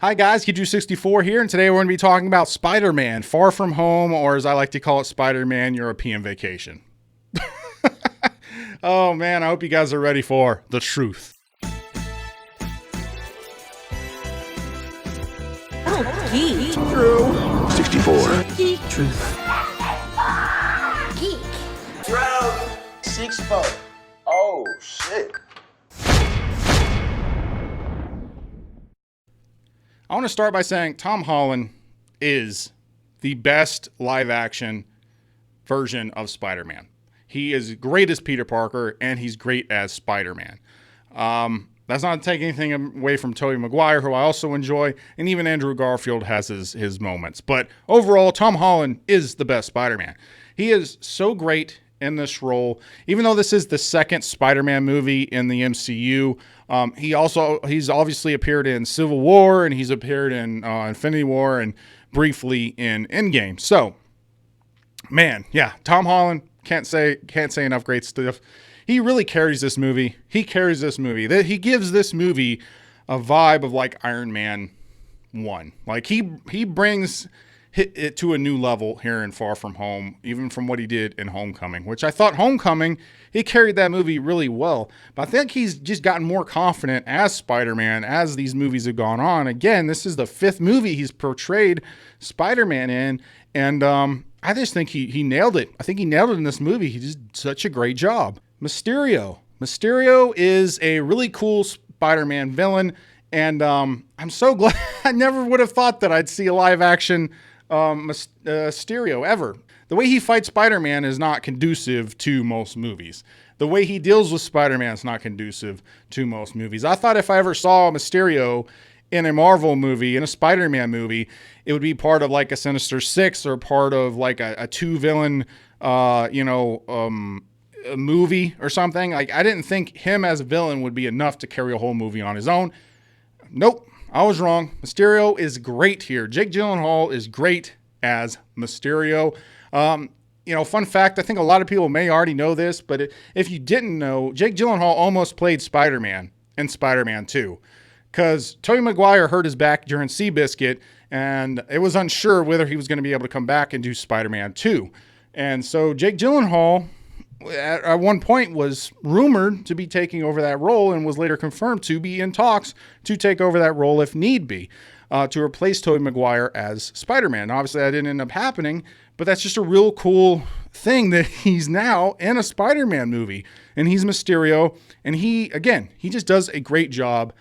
Hi guys, Kidju64 here, and today we're going to be talking about Spider-Man Far From Home, or as I like to call it, Spider-Man European Vacation. Oh man, I hope you guys are ready for the truth. Oh, geek. True. 64. Geek. Truth. Geek. Bro. 64. Oh, shit. I want to start by saying Tom Holland is the best live-action version of Spider-Man. He is great as Peter Parker, and he's great as Spider-Man. That's not taking anything away from Tobey Maguire, who I also enjoy, and even Andrew Garfield has his moments. But overall, Tom Holland is the best Spider-Man. He is so great in this role. Even though this is the second Spider-Man movie in the MCU, he's obviously appeared in Civil War, and he's appeared in Infinity War, and briefly in Endgame. So, man, yeah, Tom Holland, can't say enough great stuff. He really carries this movie. He gives this movie a vibe of like Iron Man 1. Like he brings it to a new level here in Far From Home, even from what he did in Homecoming, which I thought Homecoming, he carried that movie really well. But I think he's just gotten more confident as Spider-Man as these movies have gone on. Again, this is the 5th movie he's portrayed Spider-Man in, and I just think he nailed it. I think he nailed it in this movie. He did such a great job. Mysterio is a really cool Spider-Man villain, and I'm so glad. I never would have thought that I'd see a live-action Mysterio ever. The way he fights Spider-Man is not conducive to most movies. The way he deals with Spider-Man is not conducive to most movies. I thought if I ever saw Mysterio in a Marvel movie, in a Spider-Man movie, it would be part of like a Sinister Six or part of like a two-villain, a movie or something. Like, I didn't think him as a villain would be enough to carry a whole movie on his own. Nope, I was wrong. Mysterio is great here. Jake Gyllenhaal is great as Mysterio. Fun fact, I think a lot of people may already know this, but if you didn't know, Jake Gyllenhaal almost played Spider-Man in Spider-Man 2 because Tobey Maguire hurt his back during Seabiscuit, and it was unsure whether he was going to be able to come back and do Spider-Man 2. And so Jake Gyllenhaal at one point was rumored to be taking over that role and was later confirmed to be in talks to take over that role if need be, to replace Tobey Maguire as Spider-Man. Obviously, that didn't end up happening, but that's just a real cool thing that he's now in a Spider-Man movie, and he's Mysterio, and he just does a great job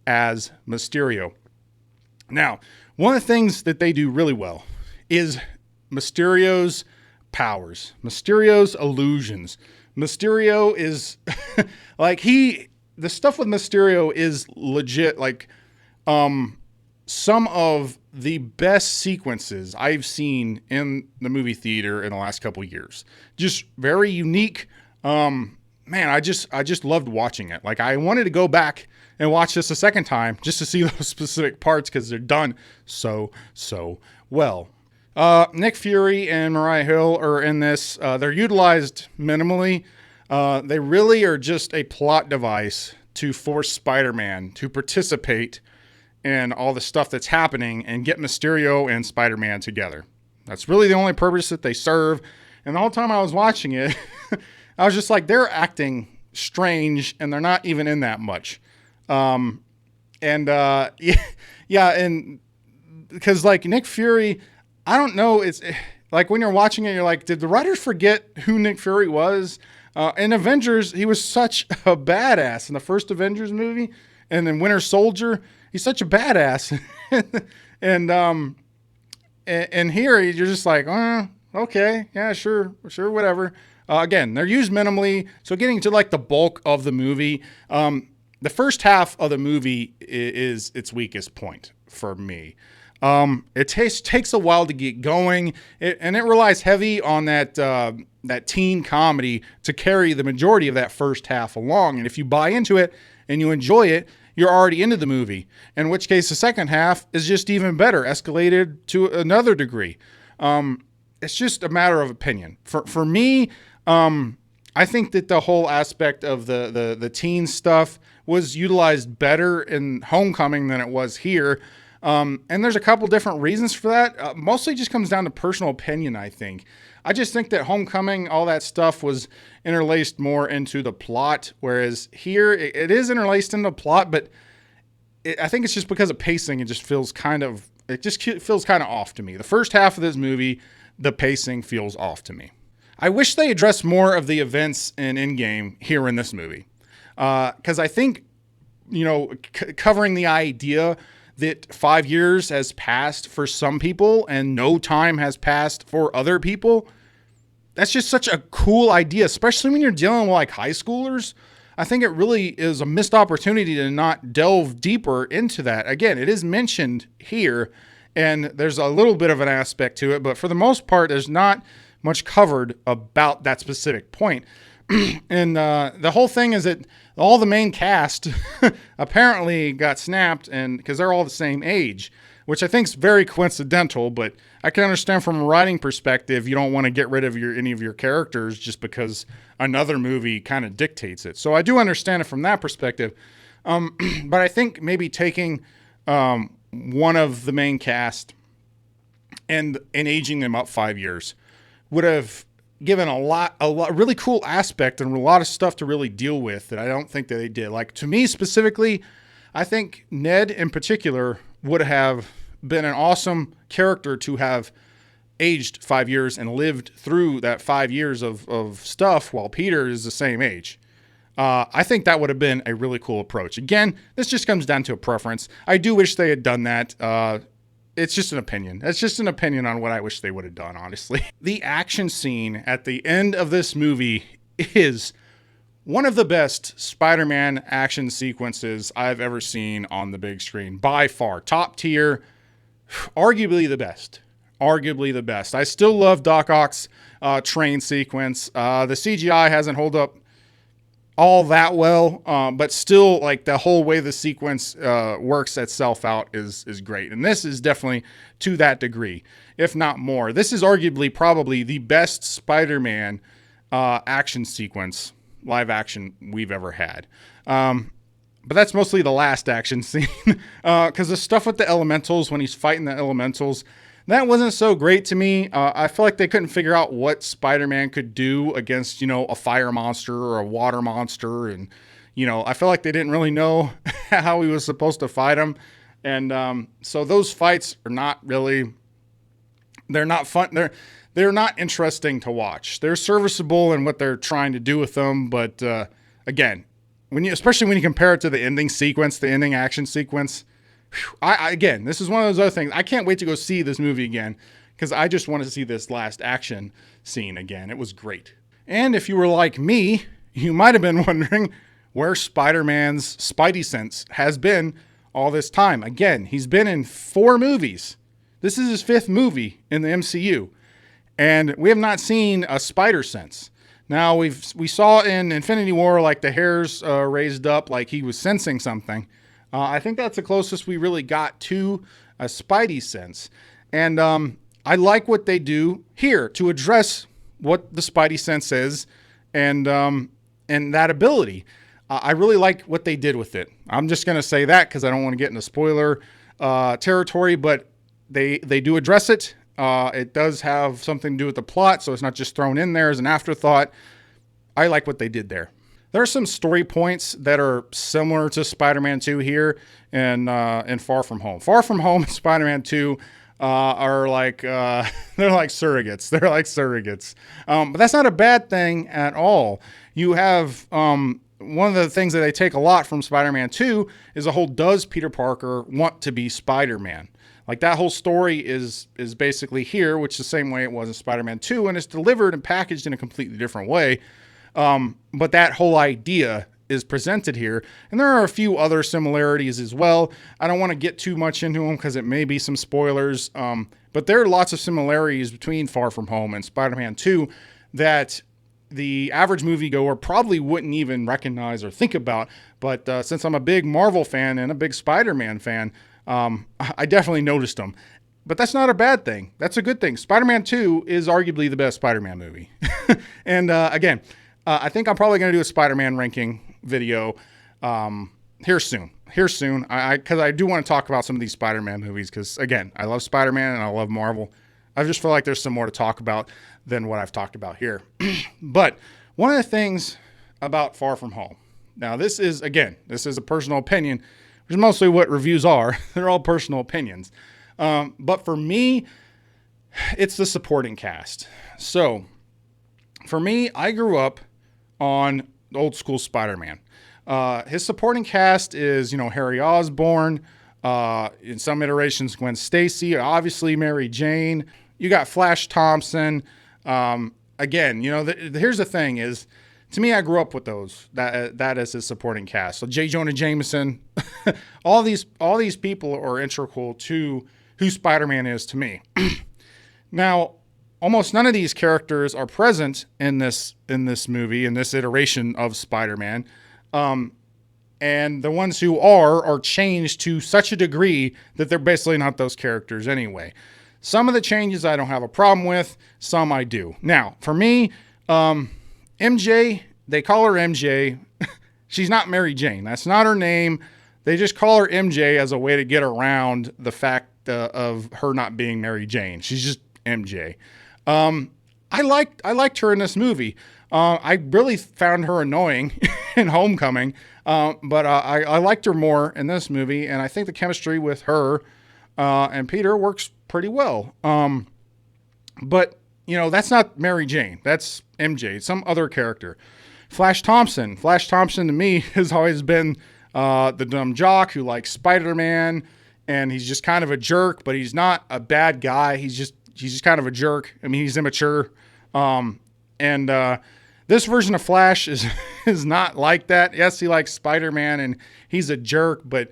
as Mysterio. Now, one of the things that they do really well is Mysterio's powers, Mysterio's illusions. Mysterio is the stuff with Mysterio is legit. Like, some of the best sequences I've seen in the movie theater in the last couple of years. Just very unique. Man, I just loved watching it. Like, I wanted to go back and watch this a second time just to see those specific parts because they're done so well. Nick Fury and Mariah Hill are in this. They're utilized minimally. They really are just a plot device to force Spider-Man to participate in all the stuff that's happening and get Mysterio and Spider-Man together. That's really the only purpose that they serve. And the whole time I was watching it, I was just like, they're acting strange and they're not even in that much. And because like Nick Fury, I don't know. It's like when you're watching it, you're like, did the writers forget who Nick Fury was? In Avengers, he was such a badass in the first Avengers movie. And then Winter Soldier, he's such a badass. and here you're just like, okay, yeah, sure, whatever. Again, they're used minimally. So getting to like the bulk of the movie, the first half of the movie is its weakest point for me. It takes a while to get going, and it relies heavy on that teen comedy to carry the majority of that first half along. And if you buy into it and you enjoy it, you're already into the movie, in which case the second half is just even better, escalated to another degree. It's just a matter of opinion. For me, I think that the whole aspect of the teen stuff was utilized better in Homecoming than it was here. And there's a couple different reasons for that. Mostly just comes down to personal opinion, I think. I just think that Homecoming, all that stuff was interlaced more into the plot, whereas here it is interlaced into the plot, but I think it's just because of pacing. It just feels kind of off to me. The first half of this movie, the pacing feels off to me. I wish they addressed more of the events in Endgame here in this movie. Because I think, covering the idea that 5 years has passed for some people and no time has passed for other people, that's just such a cool idea, especially when you're dealing with like high schoolers. I think it really is a missed opportunity to not delve deeper into that. Again, it is mentioned here, and there's a little bit of an aspect to it, but for the most part, there's not much covered about that specific point. And the whole thing is that all the main cast apparently got snapped, and because they're all the same age, which I think is very coincidental, but I can understand from a writing perspective, you don't want to get rid of any of your characters just because another movie kind of dictates it. So I do understand it from that perspective. But I think maybe taking one of the main cast and aging them up 5 years would have given a lot really cool aspect and a lot of stuff to really deal with that I don't think that they did. Like, to me specifically, I think Ned in particular would have been an awesome character to have aged 5 years and lived through that 5 years of stuff while Peter is the same age. I think that would have been a really cool approach. Again, this just comes down to a preference. I do wish they had done that. It's just an opinion. It's just an opinion on what I wish they would have done, honestly. The action scene at the end of this movie is one of the best Spider-Man action sequences I've ever seen on the big screen. By far. Top tier. Arguably the best. Arguably the best. I still love Doc Ock's train sequence. The CGI hasn't held up all that well, but still, like, the whole way the sequence works itself out is great. And this is definitely to that degree, if not more. This is arguably probably the best Spider-Man action sequence, live action, we've ever had. But that's mostly the last action scene, because the stuff with the elementals, when he's fighting the elementals, that wasn't so great to me. I feel like they couldn't figure out what Spider-Man could do against, a fire monster or a water monster. And, I feel like they didn't really know how he was supposed to fight him. And so those fights are not really, they're not fun. They're not interesting to watch. They're serviceable in what they're trying to do with them. But again, especially when you compare it to the ending sequence, the ending action sequence, again, this is one of those other things. I can't wait to go see this movie again because I just want to see this last action scene again. It was great. And if you were like me, you might have been wondering where Spider-Man's SpiderSense has been all this time. Again, he's been in 4 movies. This is his 5th movie in the MCU. And we have not seen a SpiderSense. Now, we saw in Infinity War, like, the hairs raised up like he was sensing something. I think that's the closest we really got to a Spidey sense. And I like what they do here to address what the Spidey sense is and that ability. I really like what they did with it. I'm just going to say that because I don't want to get into spoiler territory, but they do address it. It does have something to do with the plot, so it's not just thrown in there as an afterthought. I like what they did there. There are some story points that are similar to Spider-Man 2 here and Far From Home. Far From Home and Spider-Man 2 are like, they're like surrogates. They're like surrogates. But that's not a bad thing at all. You have, one of the things that they take a lot from Spider-Man 2 is the whole, does Peter Parker want to be Spider-Man? Like, that whole story is basically here, which is the same way it was in Spider-Man 2, and it's delivered and packaged in a completely different way. But that whole idea is presented here. And there are a few other similarities as well. I don't want to get too much into them because it may be some spoilers. But there are lots of similarities between Far From Home and Spider-Man 2 that the average moviegoer probably wouldn't even recognize or think about. But since I'm a big Marvel fan and a big Spider-Man fan, I definitely noticed them. But that's not a bad thing. That's a good thing. Spider-Man 2 is arguably the best Spider-Man movie. And again, I think I'm probably going to do a Spider-Man ranking video here soon. Because I do want to talk about some of these Spider-Man movies. Because again, I love Spider-Man and I love Marvel. I just feel like there's some more to talk about than what I've talked about here. But one of the things about Far From Home. Now, this is a personal opinion, which is mostly what reviews are. They're all personal opinions. But for me, it's the supporting cast. So, for me, I grew up on old school Spider-Man. His supporting cast is, Harry Osborn, in some iterations, Gwen Stacy, obviously Mary Jane. You got Flash Thompson. Again, here's the thing is, to me, I grew up with those. That is his supporting cast. So J. Jonah Jameson, all these people are integral to who Spider-Man is to me. Now, almost none of these characters are present in this movie, in this iteration of Spider-Man. And the ones who are changed to such a degree that they're basically not those characters anyway. Some of the changes I don't have a problem with, some I do. Now, for me, MJ, they call her MJ. She's not Mary Jane. That's not her name. They just call her MJ as a way to get around the fact of her not being Mary Jane. She's just MJ. I liked her in this movie. I really found her annoying in Homecoming, but I liked her more in this movie, and I think the chemistry with her and Peter works pretty well. But, that's not Mary Jane. That's MJ, some other character. Flash Thompson. Flash Thompson to me has always been the dumb jock who likes Spider-Man, and he's just kind of a jerk, but he's not a bad guy. He's just kind of a jerk. I mean, he's immature. This version of Flash is not like that. Yes, he likes Spider-Man and he's a jerk, but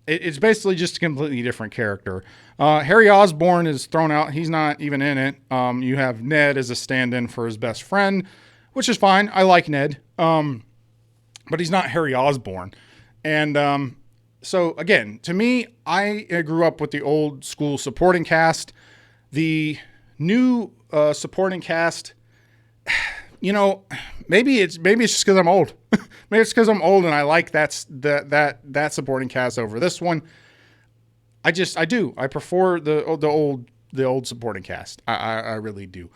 it's basically just a completely different character. Harry Osborn is thrown out. He's not even in it. You have Ned as a stand-in for his best friend, which is fine. I like Ned. But he's not Harry Osborn. And so, again, to me, I grew up with the old school supporting cast. The new supporting cast, maybe it's just because I'm old. Maybe it's because I'm old and I like that supporting cast over this one. I do. I prefer the old supporting cast. I really do.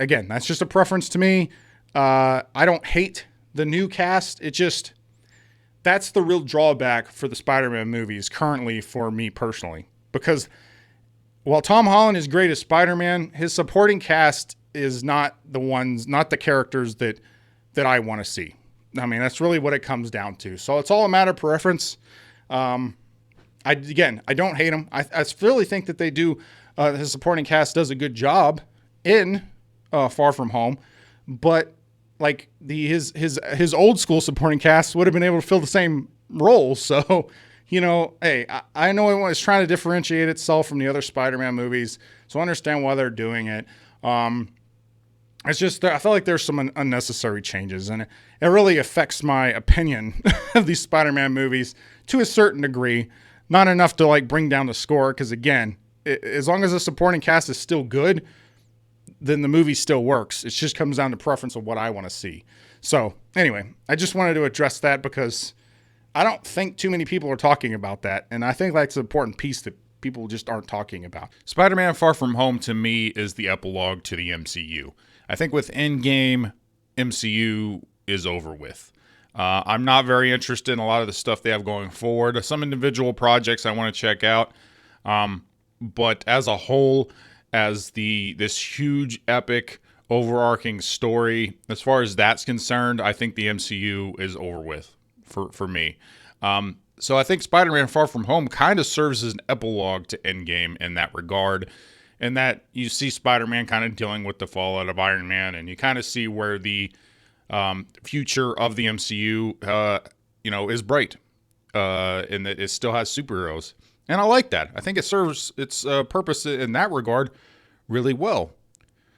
Again, that's just a preference to me. I don't hate the new cast. That's the real drawback for the Spider-Man movies currently for me personally, because while Tom Holland is great as Spider-Man, his supporting cast is not the characters that I want to see. I mean, that's really what it comes down to. So it's all a matter of preference. I don't hate him. I really think that they do. His supporting cast does a good job in Far From Home, but like his old school supporting cast would have been able to fill the same role. So, hey, I know it's trying to differentiate itself from the other Spider-Man movies, so I understand why they're doing it. It's just, I feel like there's some unnecessary changes, and it really affects my opinion of these Spider-Man movies to a certain degree. Not enough to bring down the score, because again, as long as the supporting cast is still good, then the movie still works. It just comes down to preference of what I want to see. So anyway, I just wanted to address that because I don't think too many people are talking about that. And I think that's an important piece that people just aren't talking about. Spider-Man Far From Home to me is the epilogue to the MCU. I think with Endgame, MCU is over with. I'm not very interested in a lot of the stuff they have going forward. Some individual projects I want to check out. But as a whole, as this huge, epic, overarching story, as far as that's concerned, I think the MCU is over with for me. So I think Spider-Man Far From Home kind of serves as an epilogue to Endgame in that regard, in that you see Spider-Man kind of dealing with the fallout of Iron Man, and you kind of see where the future of the MCU, is bright, and that it still has superheroes. And I like that. I think it serves its purpose in that regard really well.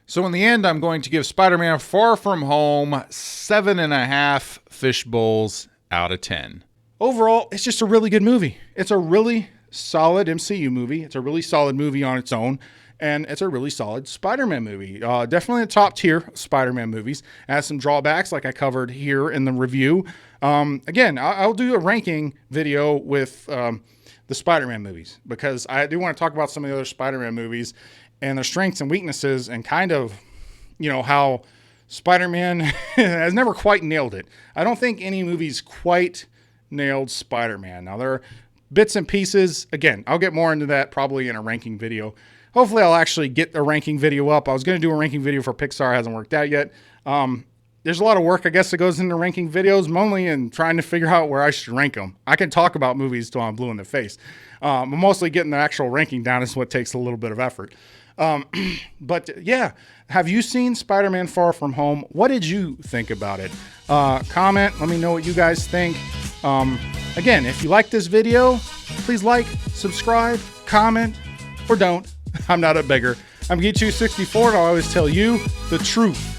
So in the end, I'm going to give Spider-Man Far From Home 7.5 fish bowls out of 10. Overall, it's just a really good movie. It's a really solid MCU movie. It's a really solid movie on its own. and it's a really solid Spider-Man movie. Definitely a top tier Spider-Man movies. It has some drawbacks like I covered here in the review. Again, I'll do a ranking video with the Spider-Man movies because I do want to talk about some of the other Spider-Man movies and their strengths and weaknesses and kind of, how Spider-Man has never quite nailed it. I don't think any movie's quite nailed Spider-Man. Now, there are bits and pieces. Again, I'll get more into that probably in a ranking video. Hopefully, I'll actually get a ranking video up. I was going to do a ranking video for Pixar. It hasn't worked out yet. There's a lot of work, I guess, that goes into ranking videos, mainly in trying to figure out where I should rank them. I can talk about movies till I'm blue in the face. Mostly getting the actual ranking down is what takes a little bit of effort. But yeah, have you seen Spider-Man Far From Home? What did you think about it? Comment, let me know what you guys think. Again, if you like this video, please like, subscribe, comment, or don't. I'm not a beggar. I'm Geet264 and I always tell you the truth.